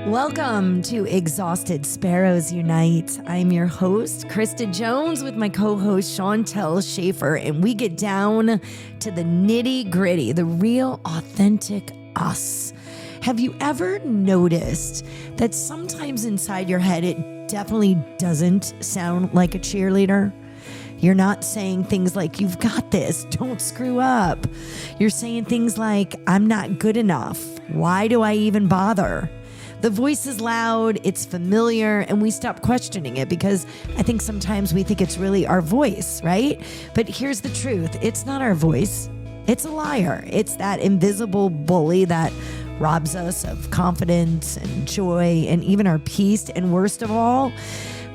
Welcome to Exhausted Sparrows Unite. I'm your host, Krista Jones, with my co-host, Chantel Schaefer, and we get down to the nitty-gritty, the real, authentic us. Have you ever noticed that sometimes inside your head, it definitely doesn't sound like a cheerleader? You're not saying things like, you've got this, don't screw up. You're saying things like, I'm not good enough. Why do I even bother? The voice is loud, it's familiar, and we stop questioning it because I think sometimes we think it's really our voice, right? But here's the truth. It's not our voice. It's a liar. It's that invisible bully that robs us of confidence and joy and even our peace. And worst of all,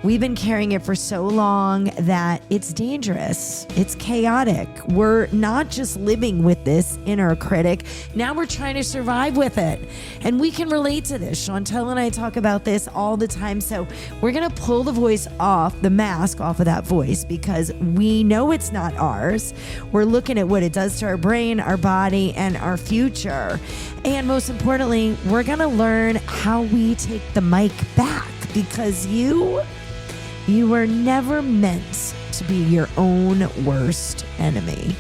we've been carrying it for so long that it's dangerous. It's chaotic. We're not just living with this inner critic. Now we're trying to survive with it. And we can relate to this. Chantel and I talk about this all the time. So we're going to pull the voice off, the mask off of that voice, because we know it's not ours. We're looking at what it does to our brain, our body, and our future. And most importantly, we're going to learn how we take the mic back, because you were never meant to be your own worst enemy.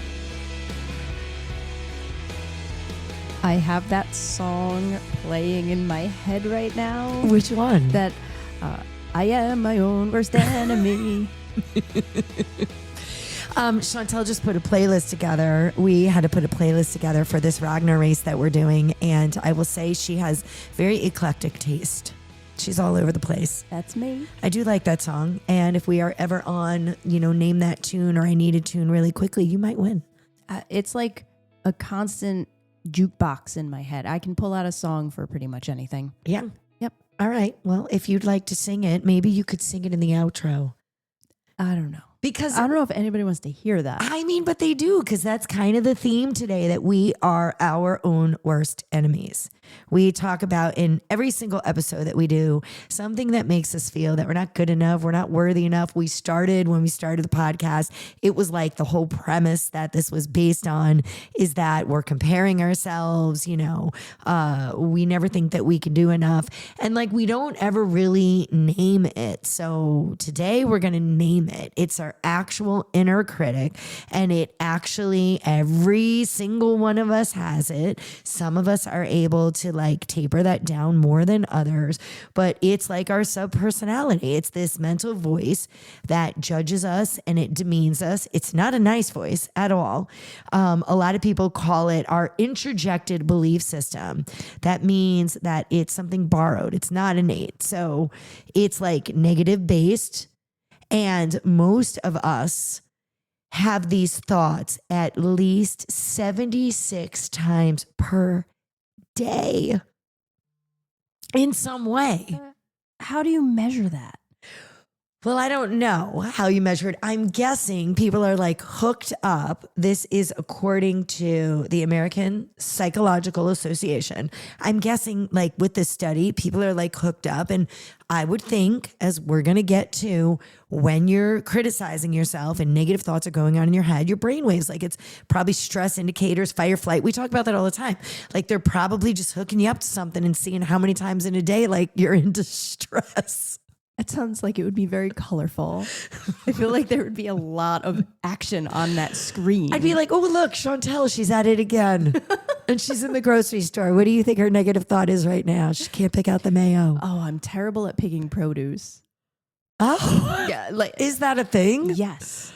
I have that song playing in my head right now. Which one? That I am my own worst enemy. Chantel just put a playlist together. We had to put a playlist together for this Ragnar race that we're doing. And I will say she has very eclectic taste. She's all over the place. That's me. I do like that song. And if we are ever on, name that tune, or I need a tune really quickly, you might win. It's like a constant jukebox in my head. I can pull out a song for pretty much anything. Yeah. Yep. All right. Well, if you'd like to sing it, maybe you could sing it in the outro. I don't know. Because I don't know if anybody wants to hear that. I mean, but they do, because that's kind of the theme today, that we are our own worst enemies. We talk about in every single episode that we do something that makes us feel that we're not good enough, we're not worthy enough. When we started the podcast, it was like the whole premise that this was based on is that we're comparing ourselves, we never think that we can do enough. And like, we don't ever really name it. So today we're going to name it. It's our actual inner critic. And it actually, every single one of us has it. Some of us are able to like taper that down more than others, but it's like our subpersonality. It's this mental voice that judges us and it demeans us. It's not a nice voice at all. A lot of people call it our introjected belief system. That means that it's something borrowed. It's not innate. So it's like negative based. And most of us have these thoughts at least 76 times per day in some way. How do you measure that? Well, I don't know how you measure it. I'm guessing people are like hooked up. This is according to the American Psychological Association. I'm guessing like with this study, people are like hooked up. And I would think, as we're going to get to, when you're criticizing yourself and negative thoughts are going on in your head, your brainwaves, like it's probably stress indicators, fight or flight. We talk about that all the time. Like they're probably just hooking you up to something and seeing how many times in a day, like you're in distress. It sounds like it would be very colorful. I feel like there would be a lot of action on that screen. I'd be like, oh, look, Chauntel, she's at it again. And she's in the grocery store. What do you think her negative thought is right now? She can't pick out the mayo. Oh, I'm terrible at picking produce. Oh, Yeah, like is that a thing? Yes.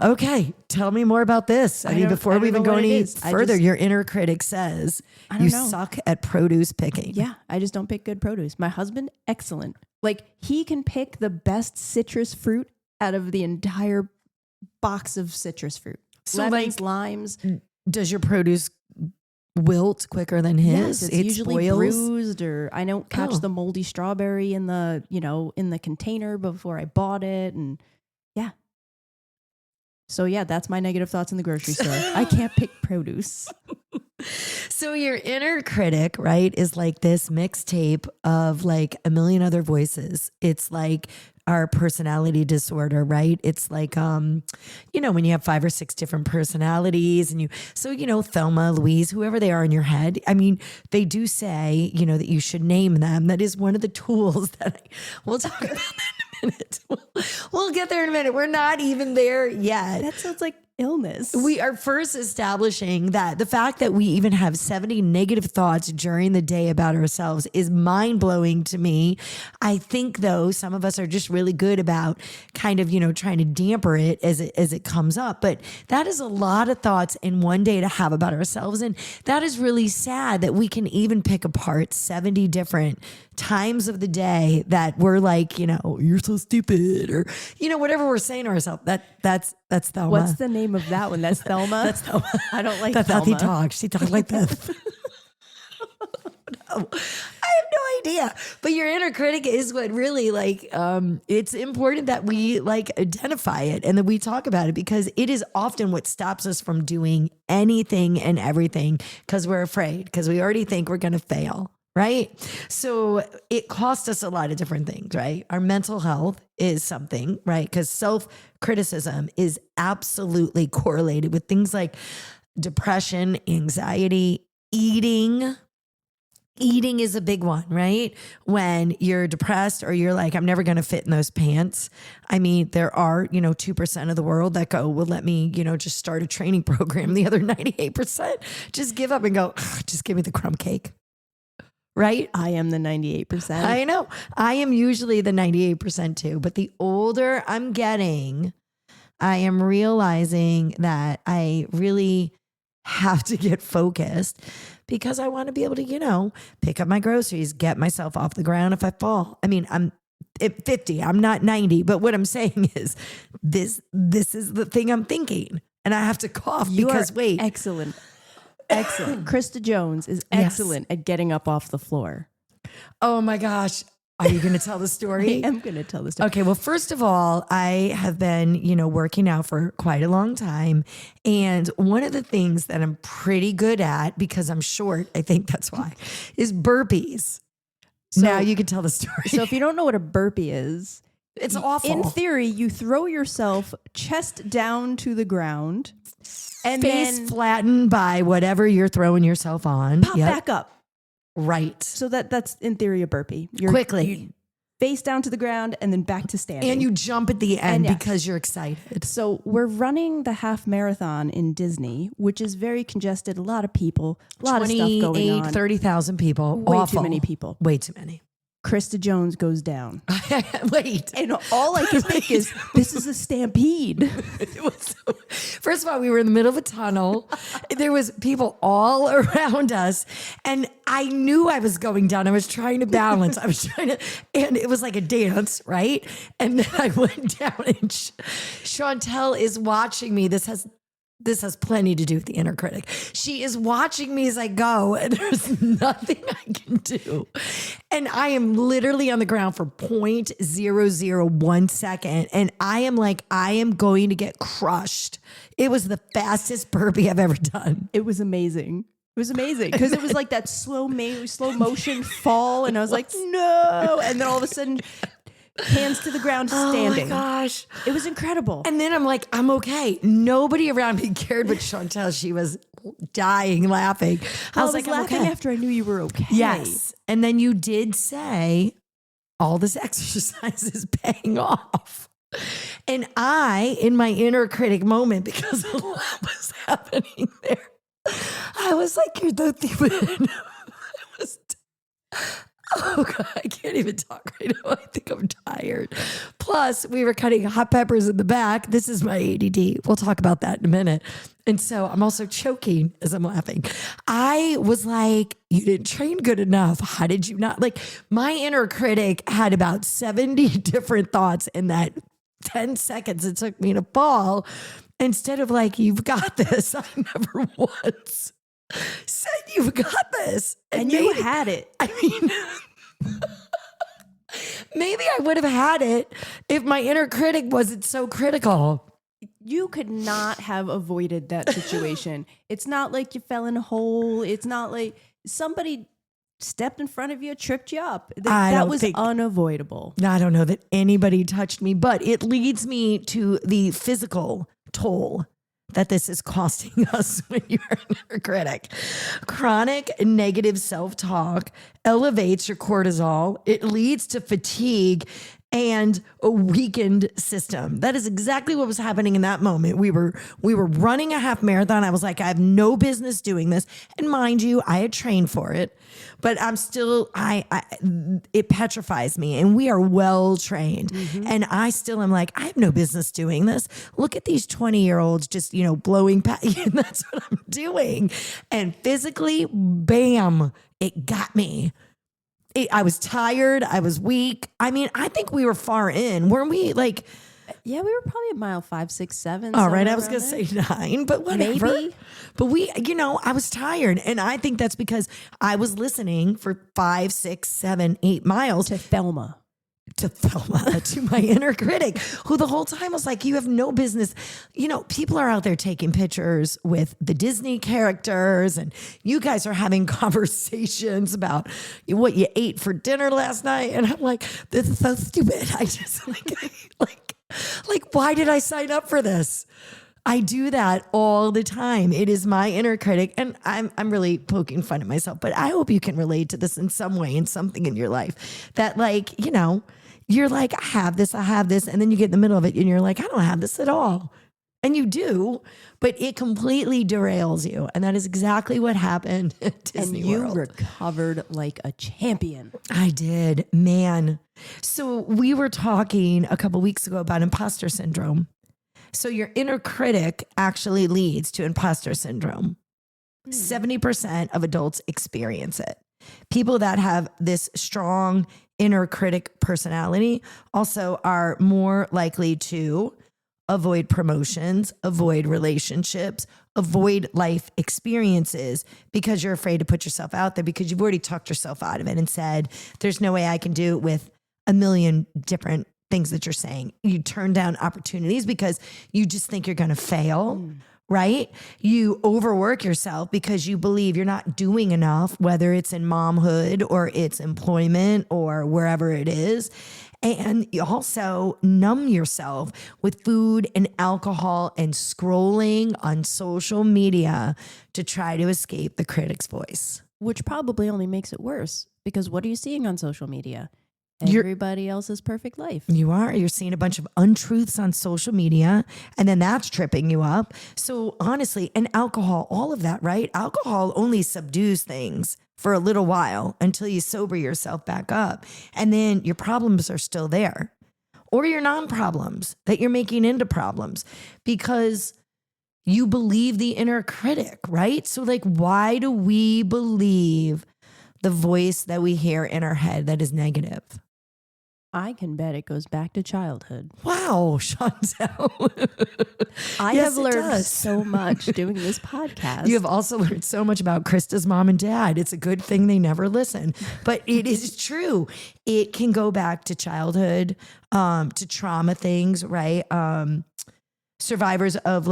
Okay, tell me more about this. I mean, before we even go any further, your inner critic says you suck at produce picking. Yeah, I just don't pick good produce. My husband, excellent. Like he can pick the best citrus fruit out of the entire box of citrus fruit. So Lemons, limes. Does your produce wilt quicker than his? Yes, it's usually spoils? bruised, or I don't catch the moldy strawberry in the, in the container before I bought it. And yeah. So yeah, that's my negative thoughts in the grocery store. I can't pick produce. So your inner critic, right, is like this mixtape of like a million other voices. It's like our personality disorder, right? It's like, when you have 5 or 6 different personalities and Thelma, Louise, whoever they are in your head. I mean, they do say, that you should name them. That is one of the tools that we'll talk about that in a minute. We'll get there in a minute. We're not even there yet. That sounds like illness. We are first establishing that the fact that we even have 70 negative thoughts during the day about ourselves is mind-blowing to me. I think, though, some of us are just really good about kind of, trying to damper it as it comes up. But that is a lot of thoughts in one day to have about ourselves. And that is really sad that we can even pick apart 70 different times of the day that we're like, you're so stupid, or, whatever we're saying to ourselves. That's Thelma. What's the name of that one? That's Thelma? That's Thelma. I don't like That's Thelma. how she talks. She talks like that. No, I have no idea. But your inner critic is what really it's important that we identify it and that we talk about it, because it is often what stops us from doing anything and everything, because we're afraid, because we already think we're going to fail. Right. So it costs us a lot of different things, right? Our mental health is something, right? Because self-criticism is absolutely correlated with things like depression, anxiety, eating. Eating is a big one, right? When you're depressed or you're like, I'm never going to fit in those pants. I mean, there are, 2% of the world that go, well, let me, just start a training program. The other 98% just give up and go, just give me the crumb cake. Right? I am the 98%. I know. I am usually the 98% too. But the older I'm getting, I am realizing that I really have to get focused, because I want to be able to, pick up my groceries, get myself off the ground if I fall. I mean, I'm at 50, I'm not 90. But what I'm saying is this is the thing I'm thinking. And I have to cough because wait. Excellent. Excellent. Krista Jones is excellent at getting up off the floor. Oh my gosh. Are you going to tell the story? I am going to tell the story. Okay. Well, first of all, I have been, working out for quite a long time. And one of the things that I'm pretty good at, because I'm short, I think that's why, is burpees. So, now you can tell the story. So if you don't know what a burpee is, it's awful. In theory, you throw yourself chest down to the ground, and face then flattened by whatever you're throwing yourself on. Pop back up. Right. So that's in theory a burpee. Quickly. Face down to the ground and then back to standing. And you jump at the end because you're excited. So we're running the half marathon in Disney, which is very congested. A lot of people, a lot of stuff going on. 30,000 people. Way Awful. too many people. Way too many. Krista Jones goes down. Wait. And all I can think is, this is a stampede. First of all, we were in the middle of a tunnel. There was people all around us. And I knew I was going down. I was trying to balance. And it was like a dance, right? And then I went down and Chantel is watching me. This has plenty to do with the inner critic. She is watching me as I go, and there's nothing I can do. And I am literally on the ground for 0.001 second. And I am like, I am going to get crushed. It was the fastest burpee I've ever done. It was amazing. It was amazing because it was like that slow motion fall. And I was like, no. And then all of a sudden, hands to the ground, standing. Oh my gosh. It was incredible. And then I'm like, I'm okay. Nobody around me cared but Chantel. She was dying laughing. I was like, laughing after I knew you were okay. Yes. And then you did say all this exercise is paying off. And I, in my inner critic moment, because a lot was happening there, I was like, you're the thing. Oh God, I can't even talk right now. I think I'm tired. Plus, we were cutting hot peppers in the back. This is my ADD. We'll talk about that in a minute. And so I'm also choking as I'm laughing. I was like, you didn't train good enough. How did you not? Like, my inner critic had about 70 different thoughts in that 10 seconds it took me to fall. Instead of like, you've got this. I never once said you've got this. And you had it. I mean, maybe I would have had it if my inner critic wasn't so critical. you could not have avoided that situation. It's not like you fell in a hole. It's not like somebody stepped in front of you, tripped you up. That was unavoidable. I don't know that anybody touched me, but it leads me to the physical toll that this is costing us when you're an inner critic. Chronic negative self-talk elevates your cortisol. It leads to fatigue and a weakened system. That is exactly what was happening in that moment. We were running a half marathon. I was like, I have no business doing this. And mind you, I had trained for it, but I'm still, it petrifies me, and we are well trained. Mm-hmm. And I still am like, I have no business doing this. Look at these 20-year-olds just, blowing past. That's what I'm doing. And physically, bam, it got me. I was tired. I was weak. I mean, I think we were far in. Weren't we like... Yeah, we were probably at mile 5, 6, 7. All right, I was going to say 9, but whatever. Maybe. But I was tired. And I think that's because I was listening for 5, 6, 7, 8 miles. To Thelma, to my inner critic, who the whole time was like, you have no business. People are out there taking pictures with the Disney characters, and you guys are having conversations about what you ate for dinner last night. And I'm like, this is so stupid. I just like, why did I sign up for this? I do that all the time. It is my inner critic, and I'm really poking fun at myself, but I hope you can relate to this in some way, in something in your life that you're like, I have this, and then you get in the middle of it and you're like, I don't have this at all. And you do, but it completely derails you. And that is exactly what happened at Disney World. And you recovered like a champion. I did, man. So we were talking a couple weeks ago about imposter syndrome. So your inner critic actually leads to imposter syndrome. 70% of adults experience it. People that have this strong inner critic personality also are more likely to avoid promotions, avoid relationships, avoid life experiences because you're afraid to put yourself out there, because you've already talked yourself out of it and said, there's no way I can do it with a million different things that you're saying. You turn down opportunities because you just think you're going to fail. Right? You overwork yourself because you believe you're not doing enough, whether it's in momhood or it's employment or wherever it is. And you also numb yourself with food and alcohol and scrolling on social media to try to escape the critic's voice. Which probably only makes it worse, because what are you seeing on social media? Everybody else's perfect life. You're seeing a bunch of untruths on social media, and then that's tripping you up. So honestly, and alcohol, all of that, right? Alcohol only subdues things for a little while until you sober yourself back up. And then your problems are still there, or your non-problems that you're making into problems because you believe the inner critic, right? So why do we believe the voice that we hear in our head that is negative? I can bet it goes back to childhood. Wow, Chantel. I have learned so much doing this podcast. You have also learned so much about Krista's mom and dad. It's a good thing they never listen. But it is true. It can go back to childhood, to trauma things, right? Survivors of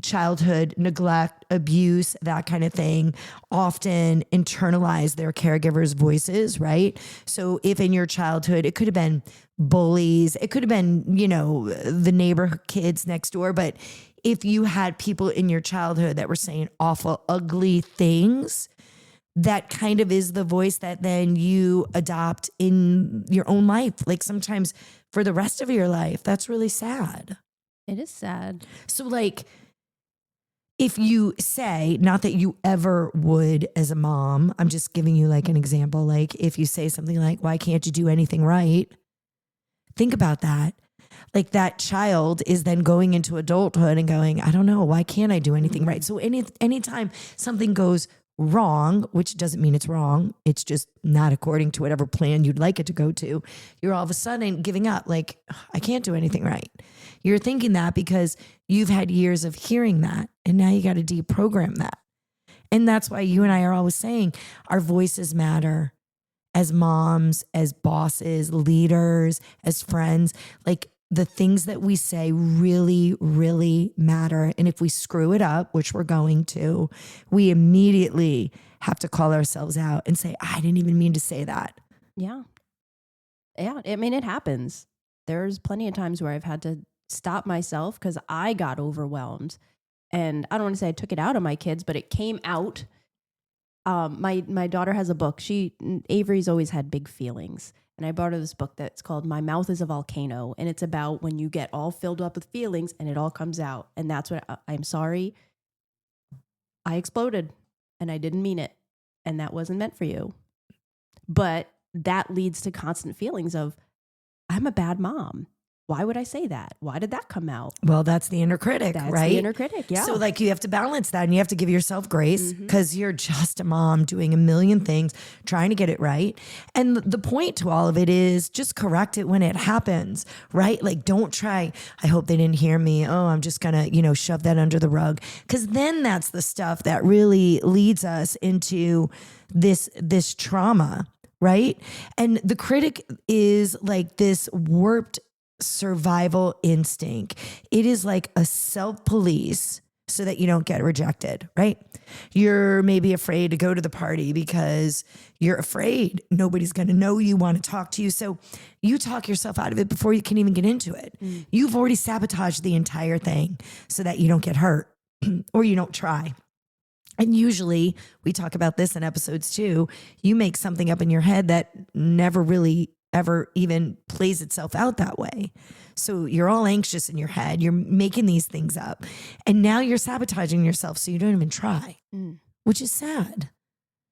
childhood neglect, abuse, that kind of thing, often internalize their caregivers' voices, right? So if in your childhood, it could have been bullies, it could have been, the neighborhood kids next door. But if you had people in your childhood that were saying awful, ugly things, that kind of is the voice that then you adopt in your own life. Sometimes for the rest of your life. That's really sad. It is sad. So if you say, not that you ever would as a mom, I'm just giving you an example. If you say something like, why can't you do anything right? Think about that. That child is then going into adulthood and going, I don't know, why can't I do anything right? So anytime something goes wrong, which doesn't mean it's wrong, it's just not according to whatever plan you'd like it to go to, you're all of a sudden giving up. I can't do anything right. You're thinking that because you've had years of hearing that, and now you got to deprogram that. And that's why you and I are always saying our voices matter as moms, as bosses, leaders, as friends. the things that we say really, really matter. And if we screw it up, which we're going to, we immediately have to call ourselves out and say, I didn't even mean to say that. Yeah. Yeah. I mean, it happens. There's plenty of times where I've had to stop myself because I got overwhelmed. And I don't want to say I took it out on my kids, but it came out. My daughter has a book. Avery's always had big feelings. And I bought her this book that's called My Mouth is a Volcano. And it's about when you get all filled up with feelings and it all comes out. And that's what I'm sorry. I exploded and I didn't mean it. And that wasn't meant for you. But that leads to constant feelings of, I'm a bad mom. Why would I say that? Why did that come out? Well, that's the inner critic, That's right? the inner critic, yeah. So like you have to balance that and you have to give yourself grace because you're just a mom doing a million things, trying to get it right. And the point to all of it is just correct it when it happens, right? Like don't try, I hope they didn't hear me. Oh, I'm just going to, shove that under the rug. Because then that's the stuff that really leads us into this trauma, right? And the critic is like this warped survival instinct. It is like a self-police so that you don't get rejected, right? You're maybe afraid to go to the party because you're afraid nobody's going to know you, want to talk to you. So you talk yourself out of it before you can even get into it. You've already sabotaged the entire thing so that you don't get hurt or you don't try. And usually we talk about this in episodes too. You make something up in your head that never really ever even plays itself out that way. So you're all anxious in your head. You're making these things up. And now you're sabotaging yourself so you don't even try, which is sad.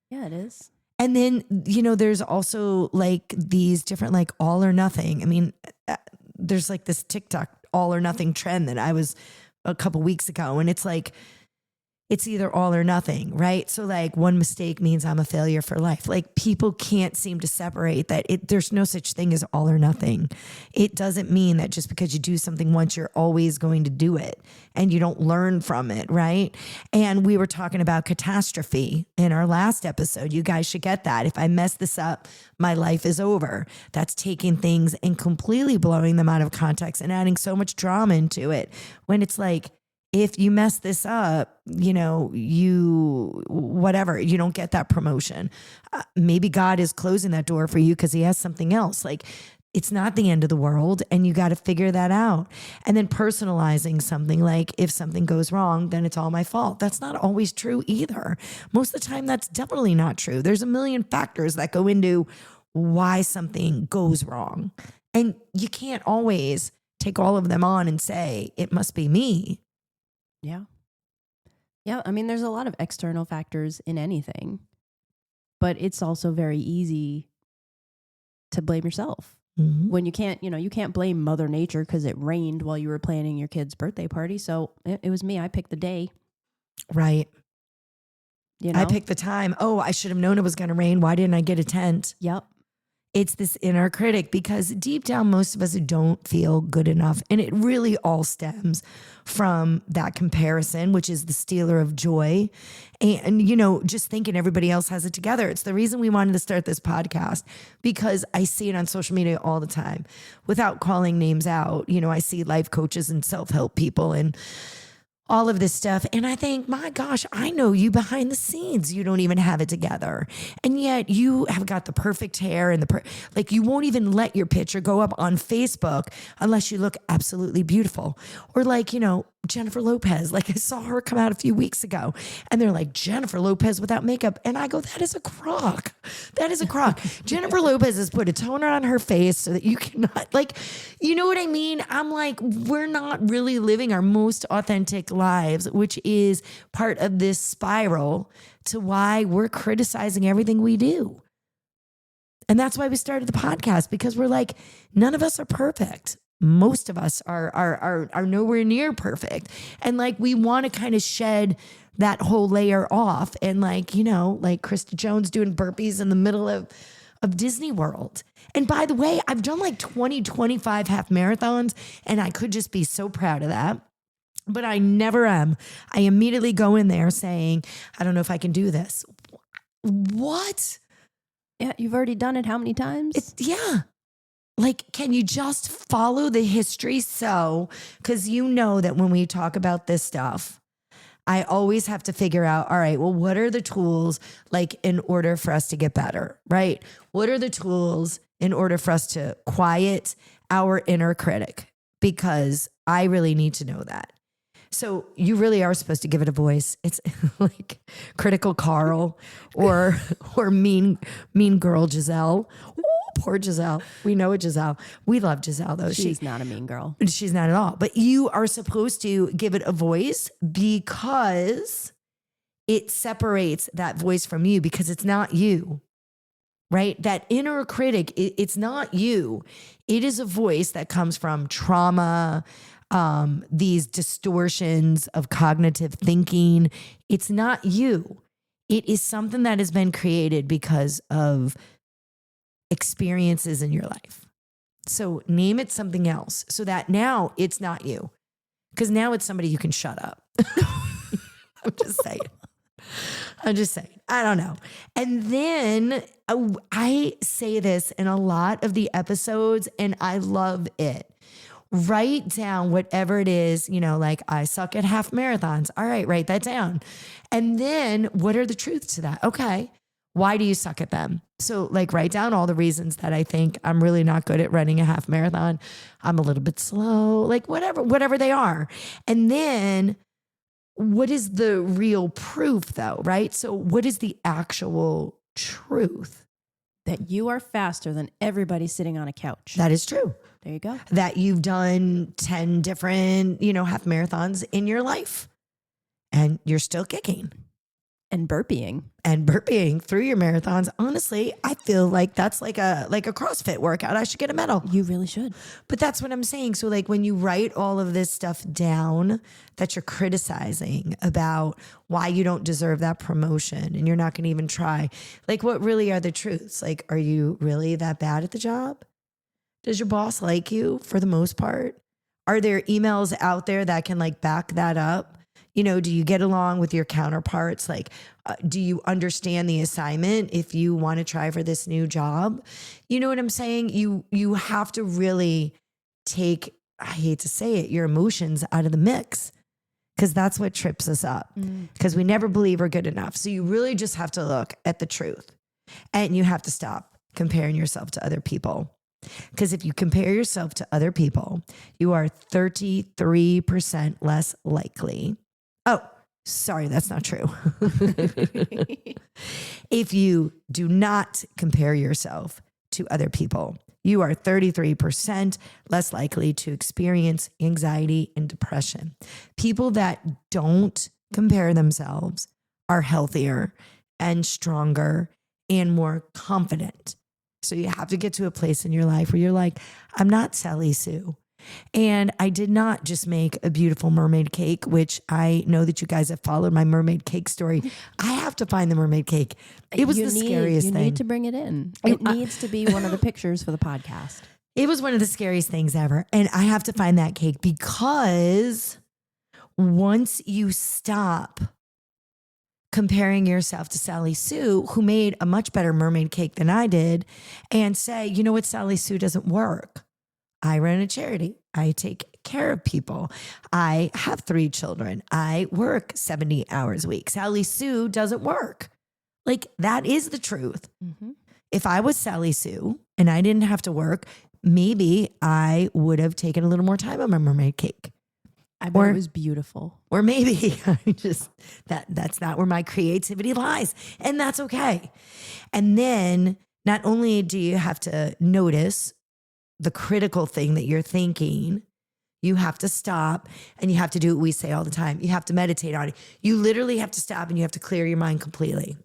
Yeah, it is. And then, there's also like these different like all or nothing. I mean, there's like this TikTok all or nothing trend that I was a couple weeks ago. And it's like, it's either all or nothing, right? So like one mistake means I'm a failure for life. Like people can't seem to separate that. There's no such thing as all or nothing. It doesn't mean that just because you do something once, you're always going to do it and you don't learn from it, right? And we were talking about catastrophe in our last episode. You guys should get that. If I mess this up, my life is over. That's taking things and completely blowing them out of context and adding so much drama into it when it's like, if you mess this up, you don't get that promotion. Maybe God is closing that door for you because he has something else. Like it's not the end of the world and you got to figure that out. And then personalizing something like if something goes wrong, then it's all my fault. That's not always true either. Most of the time, that's definitely not true. There's a million factors that go into why something goes wrong. And you can't always take all of them on and say, it must be me. Yeah. Yeah. I mean, there's a lot of external factors in anything, but it's also very easy to blame yourself when you can't blame Mother Nature because it rained while you were planning your kid's birthday party. So it was me. I picked the day. Right. I picked the time. Oh, I should have known it was going to rain. Why didn't I get a tent? Yep. It's this inner critic because deep down, most of us don't feel good enough. And it really all stems from that comparison, which is the stealer of joy. And, just thinking everybody else has it together. It's the reason we wanted to start this podcast because I see it on social media all the time without calling names out. I see life coaches and self-help people and all of this stuff. And I think, my gosh, I know you behind the scenes. You don't even have it together. And yet you have got the perfect hair and you won't even let your picture go up on Facebook unless you look absolutely beautiful. Or Jennifer Lopez, like I saw her come out a few weeks ago and they're like, Jennifer Lopez without makeup. And I go, that is a crock. That is a crock. Jennifer Lopez has put a toner on her face so that you cannot, you know what I mean? I'm like, we're not really living our most authentic lives, which is part of this spiral to why we're criticizing everything we do. And that's why we started the podcast, because we're like, none of us are perfect. Most of us are nowhere near perfect. And we want to kind of shed that whole layer off. And Krista Jones doing burpees in the middle of Disney World. And by the way, I've done 25 half marathons and I could just be so proud of that. But I never am. I immediately go in there saying, I don't know if I can do this. What? Yeah, you've already done it how many times? Yeah. Like, can you just follow the history? So, because you know that when we talk about this stuff, I always have to figure out, all right, well, what are the tools like in order for us to get better, right? What are the tools in order for us to quiet our inner critic? Because I really need to know that. So you really are supposed to give it a voice. It's like Critical Carl or mean girl Giselle. Ooh, poor Giselle. We know it, Giselle. We love Giselle though. She's not a mean girl. She's not at all. But you are supposed to give it a voice because it separates that voice from you, because it's not you, right? That inner critic, it's not you. It is a voice that comes from trauma, these distortions of cognitive thinking. It's not you. It is something that has been created because of experiences in your life. So name it something else so that now it's not you. Because now it's somebody you can shut up. I'm just saying. I don't know. And then I say this in a lot of the episodes and I love it. Write down whatever it is, like I suck at half marathons. All right, write that down. And then what are the truths to that? Okay. Why do you suck at them? So like write down all the reasons that I think I'm really not good at running a half marathon. I'm a little bit slow, like whatever they are. And then what is the real proof though, right? So what is the actual truth? That you are faster than everybody sitting on a couch. That is true. There you go. That you've done 10 different, half marathons in your life and you're still kicking. And burpeeing through your marathons. Honestly, I feel like that's like a CrossFit workout. I should get a medal. You really should. But that's what I'm saying. So like when you write all of this stuff down that you're criticizing about why you don't deserve that promotion and you're not going to even try, like what really are the truths? Like, are you really that bad at the job? Does your boss like you for the most part? Are there emails out there that can like back that up? Do you get along with your counterparts? Like, do you understand the assignment if you want to try for this new job? You know what I'm saying? You have to really take, I hate to say it, your emotions out of the mix, because that's what trips us up, because we never believe we're good enough. So you really just have to look at the truth, and you have to stop comparing yourself to other people. Because if you compare yourself to other people, you are 33% less likely. Oh, sorry, that's not true. If you do not compare yourself to other people, you are 33% less likely to experience anxiety and depression. People that don't compare themselves are healthier and stronger and more confident. So you have to get to a place in your life where you're like, I'm not Sally Sue. And I did not just make a beautiful mermaid cake, which I know that you guys have followed my mermaid cake story. I have to find the mermaid cake. It was scariest thing. You need to bring it in. It needs to be one of the pictures for the podcast. It was one of the scariest things ever. And I have to find that cake, because once you stop comparing yourself to Sally Sue, who made a much better mermaid cake than I did, and say, you know what, Sally Sue doesn't work. I run a charity. I take care of people. I have 3 children. I work 70 hours a week. Sally Sue doesn't work. Like, that is the truth. Mm-hmm. If I was Sally Sue and I didn't have to work, maybe I would have taken a little more time on my mermaid cake. I bet it was beautiful. Or maybe that's not where my creativity lies. And that's okay. And then not only do you have to notice the critical thing that you're thinking, you have to stop and you have to do what we say all the time. You have to meditate on it. You literally have to stop and you have to clear your mind completely.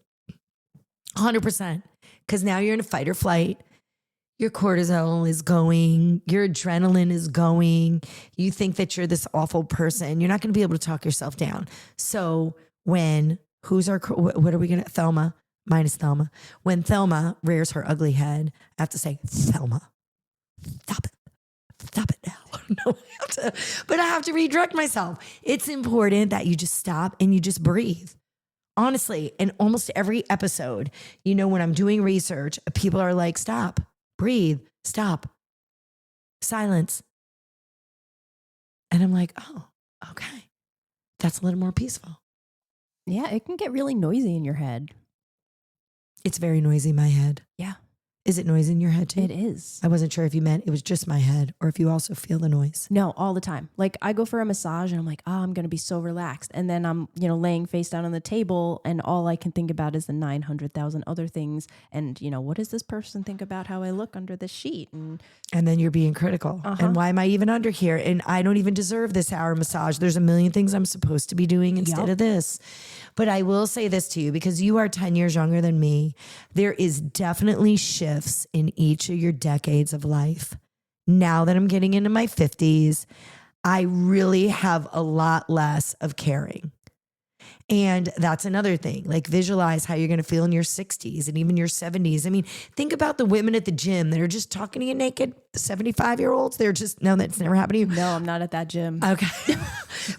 100%. Because now you're in a fight or flight. Your cortisol is going, your adrenaline is going. You think that you're this awful person. You're not going to be able to talk yourself down. So what are we going to, Thelma, minus Thelma. When Thelma rears her ugly head, I have to say, Thelma, stop it now. No, I have to redirect myself. It's important that you just stop and you just breathe. Honestly, in almost every episode, when I'm doing research, people are like, stop, breathe, stop, Silence. And I'm like, oh, okay. That's a little more peaceful. Yeah, it can get really noisy in your head. It's very noisy in my head. Yeah. Is it noisy in your head too? It is. I wasn't sure if you meant it was just my head or if you also feel the noise. No, all the time. Like I go for a massage and I'm like, I'm going to be so relaxed. And then I'm, laying face down on the table and all I can think about is the 900,000 other things. And, what does this person think about how I look under the sheet? And then you're being critical. And why am I even under here? And I don't even deserve this hour massage. There's a million things I'm supposed to be doing instead of this. But I will say this to you because you are 10 years younger than me. There is definitely shifts in each of your decades of life. Now that I'm getting into my 50s, I really have a lot less of caring. And that's another thing. Like visualize how you're going to feel in your 60s and even your 70s. I mean, think about the women at the gym that are just talking to you naked, the 75-year-olds. They're just, no, that's never happened to you. No, I'm not at that gym. Okay.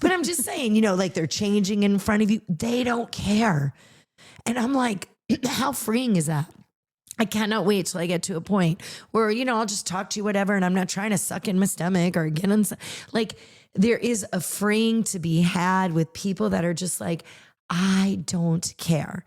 But I'm just saying, like they're changing in front of you. They don't care. And I'm like, how freeing is that? I cannot wait till I get to a point where, I'll just talk to you, whatever. And I'm not trying to suck in my stomach or get in. Like there is a freeing to be had with people that are just like, I don't care.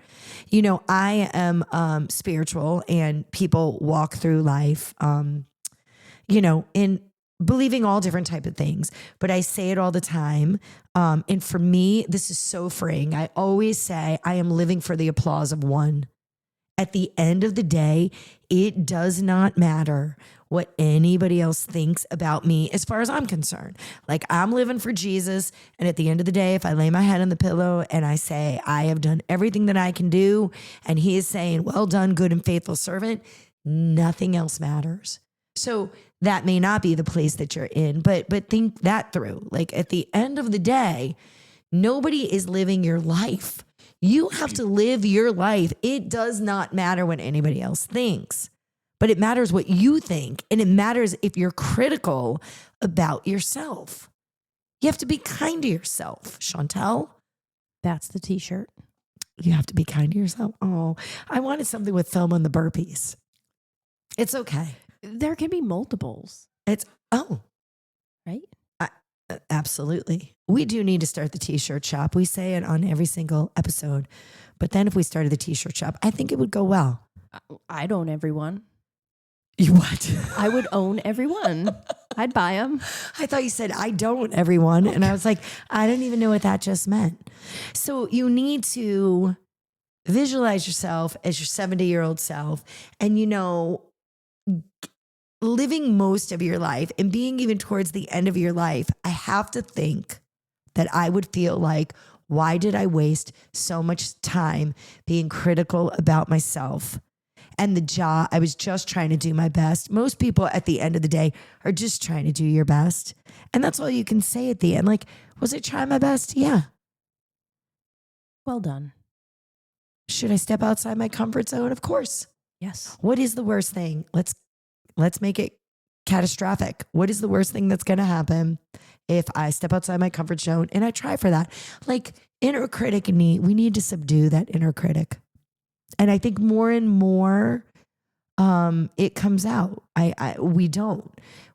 I am spiritual and people walk through life, in believing all different type of things, but I say it all the time. And for me, this is so freeing. I always say I am living for the applause of one. At the end of the day, it does not matter what anybody else thinks about me as far as I'm concerned. Like I'm living for Jesus. And at the end of the day, if I lay my head on the pillow and I say, I have done everything that I can do, and he is saying, well done, good and faithful servant, nothing else matters. So that may not be the place that you're in, but think that through. Like at the end of the day, nobody is living your life. You have to live your life. It does not matter what anybody else thinks, but it matters what you think. And it matters if you're critical about yourself. You have to be kind to yourself, Chantel. That's the t-shirt. You have to be kind to yourself. Oh, I wanted something with Thelma and the burpees. It's okay. There can be multiples. Right? Absolutely. We do need to start the t-shirt shop. We say it on every single episode. But then if we started the t-shirt shop, I think it would go well. I'd own everyone. You what? I would own everyone. I'd buy them. I thought you said, I don't everyone. And I was like, I don't even know what that just meant. So you need to visualize yourself as your 70-year-old self. And, living most of your life and being even towards the end of your life, I have to think that I would feel like, why did I waste so much time being critical about myself? And the job, I was just trying to do my best. Most people at the end of the day are just trying to do your best. And that's all you can say at the end. Like, was I trying my best? Yeah. Well done. Should I step outside my comfort zone? Of course. Yes. What is the worst thing? Let's make it catastrophic. What is the worst thing that's going to happen if I step outside my comfort zone and I try for that? Like inner critic in me, we need to subdue that inner critic. And I think more and more it comes out. We don't.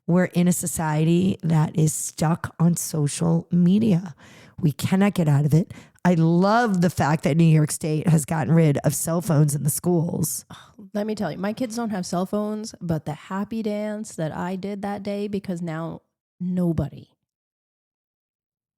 We're in a society that is stuck on social media. We cannot get out of it. I love the fact that New York State has gotten rid of cell phones in the schools. Let me tell you, my kids don't have cell phones, but the happy dance that I did that day, because now nobody.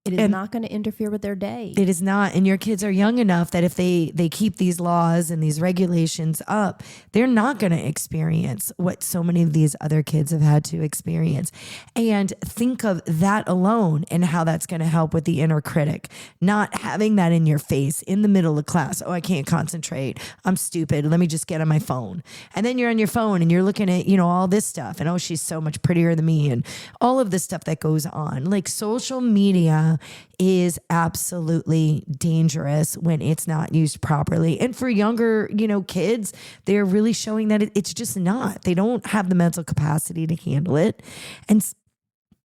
It is not going to interfere with their day. It is not. And your kids are young enough that if they keep these laws and these regulations up, they're not going to experience what so many of these other kids have had to experience. And think of that alone and how that's going to help with the inner critic. Not having that in your face in the middle of class. Oh, I can't concentrate. I'm stupid. Let me just get on my phone. And then you're on your phone and you're looking at, all this stuff. And oh, she's so much prettier than me. And all of this stuff that goes on. Like social media is absolutely dangerous when it's not used properly. And for younger, kids, they're really showing that it's just not. They don't have the mental capacity to handle it. And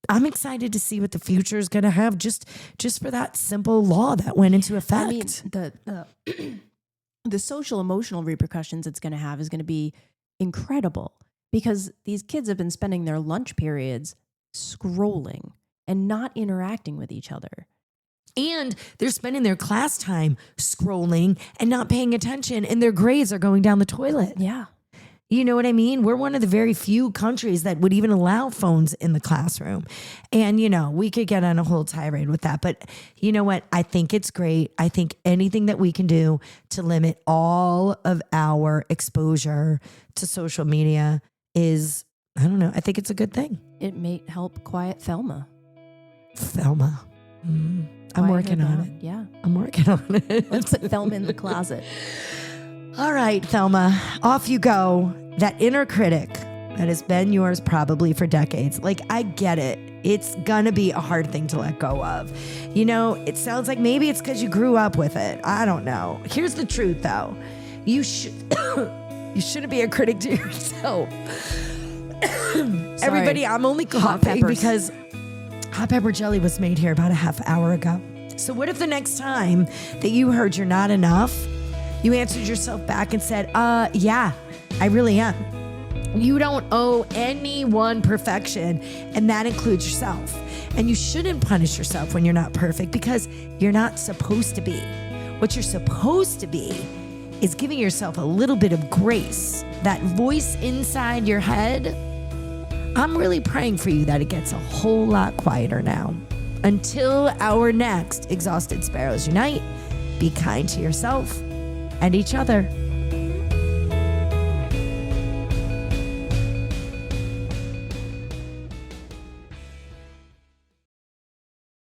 I'm excited to see what the future is going to have just for that simple law that went into effect. I mean, the social emotional repercussions it's going to have is going to be incredible. because these kids have been spending their lunch periods scrolling and not interacting with each other. And they're spending their class time scrolling and not paying attention, and their grades are going down the toilet. Yeah. You know what I mean? We're one of the very few countries that would even allow phones in the classroom. And, we could get on a whole tirade with that. But you know what? I think it's great. I think anything that we can do to limit all of our exposure to social media is, I don't know, I think it's a good thing. It may help quiet Thelma. Thelma. I'm working on it. Yeah. I'm working on it. Let's put Thelma in the closet. All right, Thelma, off you go. That inner critic that has been yours probably for decades. Like, I get it. It's going to be a hard thing to let go of. It sounds like maybe it's because you grew up with it. I don't know. Here's the truth, though. You shouldn't be a critic to yourself. Everybody, I'm only coughing because hot pepper jelly was made here about a half hour ago. So what if the next time that you heard you're not enough, you answered yourself back and said, yeah, I really am. You don't owe anyone perfection, and that includes yourself. And you shouldn't punish yourself when you're not perfect, because you're not supposed to be. What you're supposed to be is giving yourself a little bit of grace. That voice inside your head, I'm really praying for you that it gets a whole lot quieter now. Until our next Exhausted Sparrows Unite, be kind to yourself and each other.